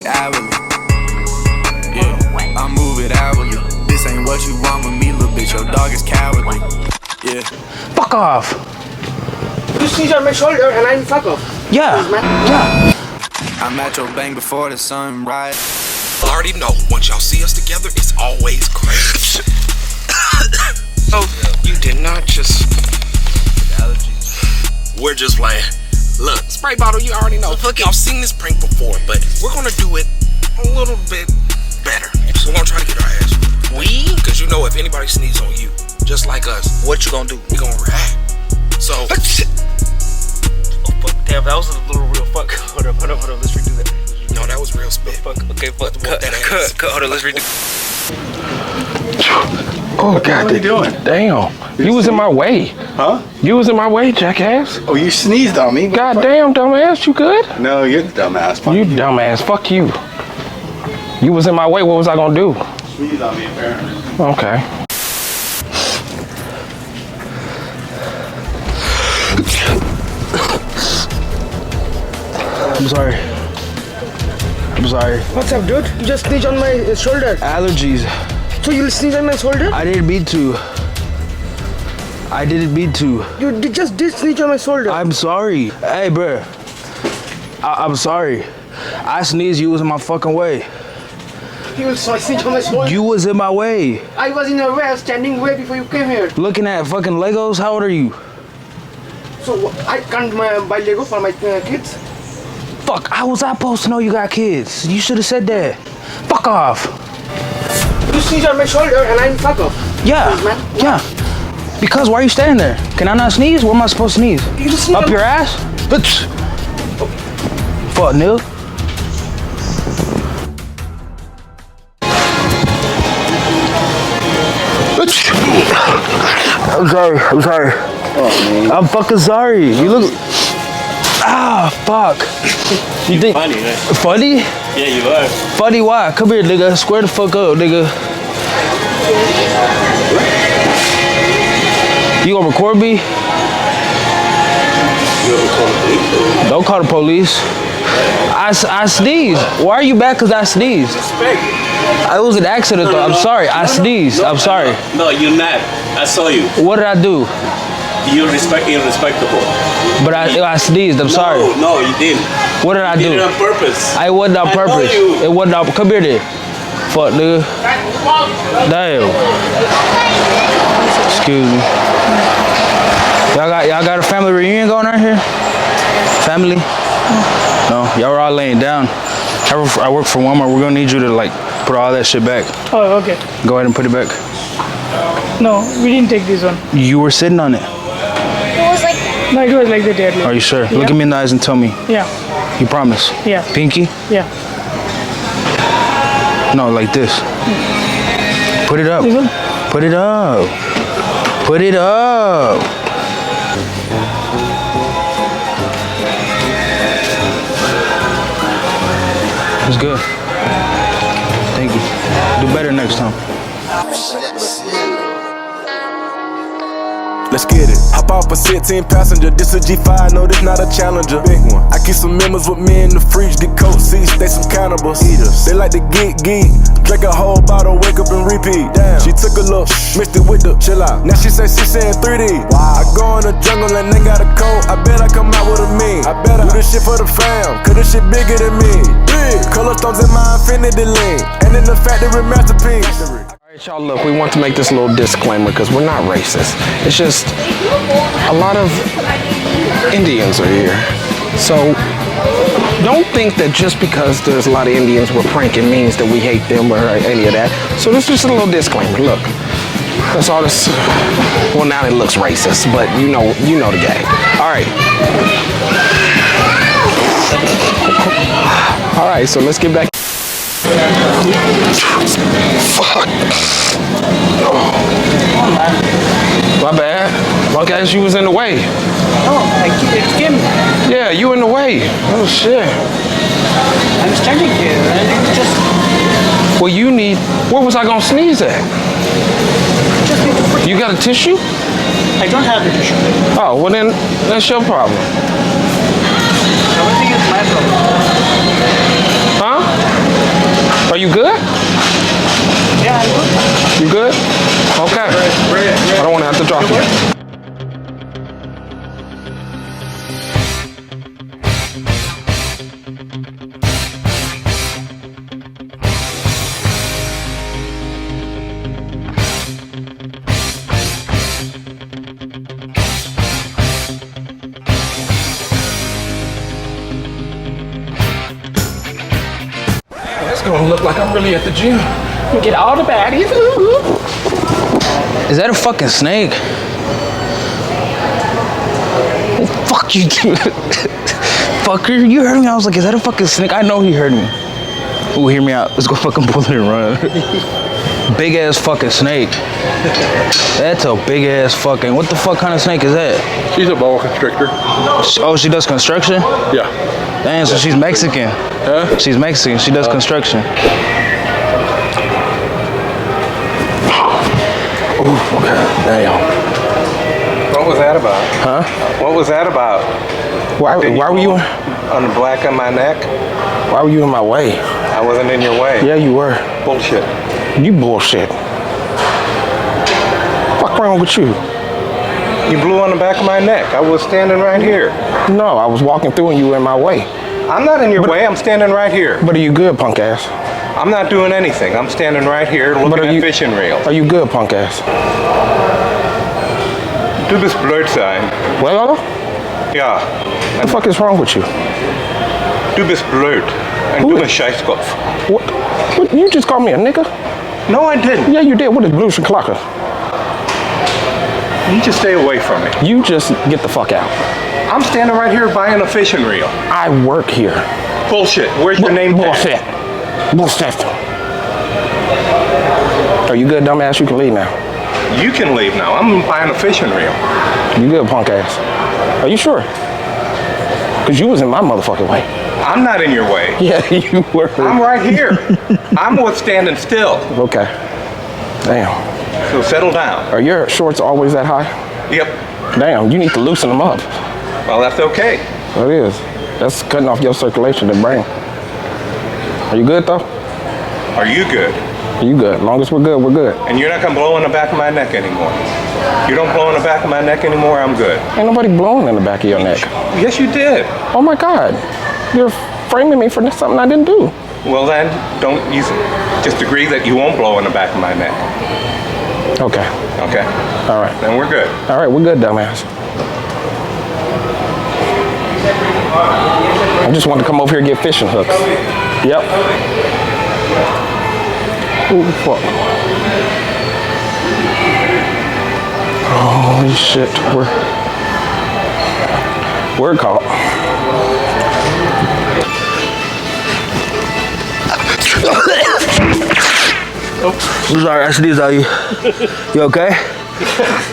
hourly. Yeah, I move it hourly. This ain't what you want with me, little bitch. Your dog is cowardly. Yeah. Fuck off. You sneeze on my shoulder and I'm fuck off. Yeah. Yeah. I'm at your bank before the sunrise. I already know, once y'all see us together, it's always crazy. So, you did not just... We're just playing. Look, spray bottle, you already know. Look, y'all seen this prank before, but we're gonna do it a little bit better. So we're gonna try to get our ass. We? Because you know if anybody sneezes on you, just like us, what you gonna do? We gonna react. So... Oh, fuck. Damn, that was a little real fuck. Hold up, let's redo that. No, that was real spit. Fuck. Okay, fuck. Cut. Hold on, let's redo. Oh, God. What are you doing? Damn. You was in my way. Huh? You was in my way, jackass. Oh, you sneezed on me? God damn, dumbass. You good? No, you're the dumbass. Fuck You dumbass. Fuck you. You was in my way. What was I gonna do? Sneezed on me, apparently. Okay. I'm sorry. I'm sorry. What's up, dude? You just sneeze on my shoulder. Allergies. So you'll sneeze on my shoulder? I didn't mean to. I didn't mean to. You just did sneeze on my shoulder. I'm sorry. Hey, bro. I'm sorry. I sneezed. You was in my fucking way. You will sneeze on my shoulder. You was in my way. I was in your way. I was standing way before you came here. Looking at fucking Legos. How old are you? So I can't buy Lego for my kids? Fuck. How was I supposed to know you got kids? You should have said that. Fuck off. You sneeze on my shoulder and I'm fuck off. Yeah. Yeah. Because why are you standing there? Can I not sneeze? Where am I supposed to sneeze? You just sneeze Up your ass? Fuck, nigga. I'm sorry. Oh, man. I'm fucking sorry. You look... Ah, fuck. You think... Funny, man. Funny? Yeah, you are. Funny why? Come here, nigga. Square the fuck up, nigga. You gonna record me? Don't call the police. I sneezed. Why are you mad because I sneezed? It was an accident though. I'm sorry. I sneezed. I'm sorry. No, you're not. I saw you. What did I do? You're irrespectable. But I sneezed. I'm sorry. No, you didn't. What did I do? You did it on purpose. I wasn't on purpose. It wasn't on. Come here then. Fuck, nigga. Damn. Excuse me. Y'all got a family reunion going on here? Family? No, y'all were all laying down. I work for Walmart. We're gonna need you to like put all that shit back. Oh, okay. Go ahead and put it back. No, we didn't take this one. You were sitting on it. No, it was like that earlier. Are you sure? Yeah. Look at me in the eyes and tell me. Yeah. You promise? Yeah. Pinky? Yeah. No, like this. Put it up. This one? Put it up. Put it up. It's good. Thank you. Do better next time. Let's get it. Hop off a 16 passenger. This a G5, no, this not a Challenger. Big one. I keep some members with me in the fridge. Get coat seats, they some cannibals. Eaters. They like to geek. Drink a whole bottle, wake up and repeat. Damn. She took a look, mixed it with the chill out. Now she say she saying 3D. Wow. I go in the jungle and they got a coat. I bet I come out with a mean. I bet I do this shit for the fam, cause this shit bigger than me. Big. Color stones in my infinity lane. And in the factory masterpiece. Y'all, look, we want to make this little disclaimer because we're not racist. It's just a lot of Indians are here. So don't think that just because there's a lot of Indians we're pranking means that we hate them or any of that. So this is just a little disclaimer. Look, that's all this. Well, now it looks racist, but you know the game. All right. All right, so let's get back. Fuck. My bad. Well, guys, you was in the way. Oh, it's Kim. Yeah, you in the way. Oh, shit. I'm standing here. Just Well, you need... Where was I going to sneeze at? You got a tissue? I don't have the tissue. Oh, well then, that's your problem. Everything is my problem. Huh? gonna look like I'm really at the gym. Get all the baddies. Is that a fucking snake? Oh, fuck you, dude. Fucker, you heard me? I was like, is that a fucking snake? I know he heard me. Ooh, hear me out. Let's go fucking pull it and run. Big ass fucking snake. That's a big ass fucking. What the fuck kind of snake is that? She's a boa constrictor. Oh, she does construction? Yeah. Damn, so she's Mexican. Huh? She's Mexican. She does construction. Ooh, okay. Damn. What was that about? Huh? What was that about? Why were you On the black on my neck? why were you in my way? I wasn't in your way. Yeah, you were. Bullshit. You bullshit. Fuck wrong with you? You blew on the back of my neck. I was standing right here. No, I was walking through and you were in my way. I'm not in your way. I'm standing right here. But are you good, punk ass? I'm not doing anything. I'm standing right here looking at fishing reels. Are you good, punk ass? Du bist blöd sein. Well, Ja. what the fuck is wrong with you? Du bist blöd. And Who du is- bist Scheißkopf. What? You just called me a nigga? No, I didn't. Yeah, you did. What is blue shaklaka? You just stay away from me. You just get the fuck out. I'm standing right here buying a fishing reel. I work here. Bullshit. Where's your name tag? Bullshit. Bullshit. Are you good, dumbass? You can leave now. You can leave now. I'm buying a fishing reel. You good, punk ass? Are you sure? Cause you was in my motherfucking way. I'm not in your way. Yeah, you were. I'm right here. I'm what's standing still. Okay. Damn. So settle down. Are your shorts always that high? Yep. Damn, you need to loosen them up. Well, that's okay. That is. That's cutting off your circulation, the brain. Are you good though? Are you good? You good. As long as we're good, we're good. And you're not gonna blow in the back of my neck anymore. You don't blow in the back of my neck anymore, I'm good. Ain't nobody blowing in the back of your neck. Yes, you did. Oh my God. You're framing me for something I didn't do. Well then, don't you just agree that you won't blow in the back of my neck. Okay. Okay? All right. Then we're good. All right, we're good, dumbass. I just wanted to come over here and get fishing hooks. Yep. Ooh, fuck. Holy shit, we're caught. Sorry, I sneezed on you. You okay?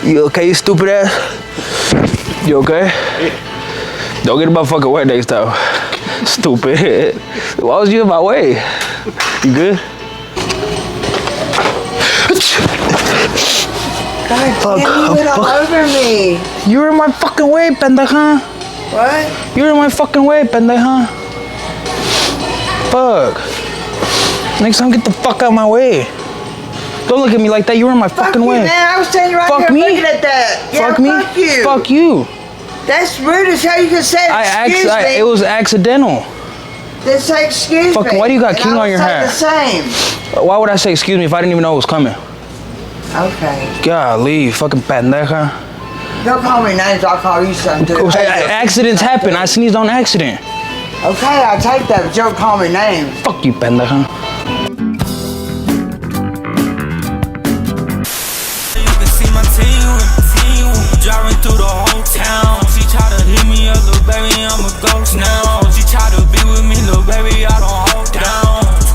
You okay, you stupid ass? You okay? Don't get in my fucking way next time. Stupid. Why was you in my way? You good? God damn, you went all over me. You were in my fucking way, pendeja. What? You were in my fucking way, pendeja. Fuck. Next time, get the fuck out of my way. Don't look at me like that. You were in my Fuck fucking you, way. man. I was standing right Fuck here me? looking at that. Yeah, Fuck me. Fuck you. Fuck you. That's rude as hell. You can say excuse me. It was accidental. Then say excuse Fucking, me. why do you got And king I on your would hair? say the same. Why would I say excuse me if I didn't even know it was coming? Okay. Golly, fucking pendeja. Don't call me names. I'll call you something too. Accidents happen. I sneezed on accident. Okay, I'll take that, but don't call me names. Fuck you, pendeja.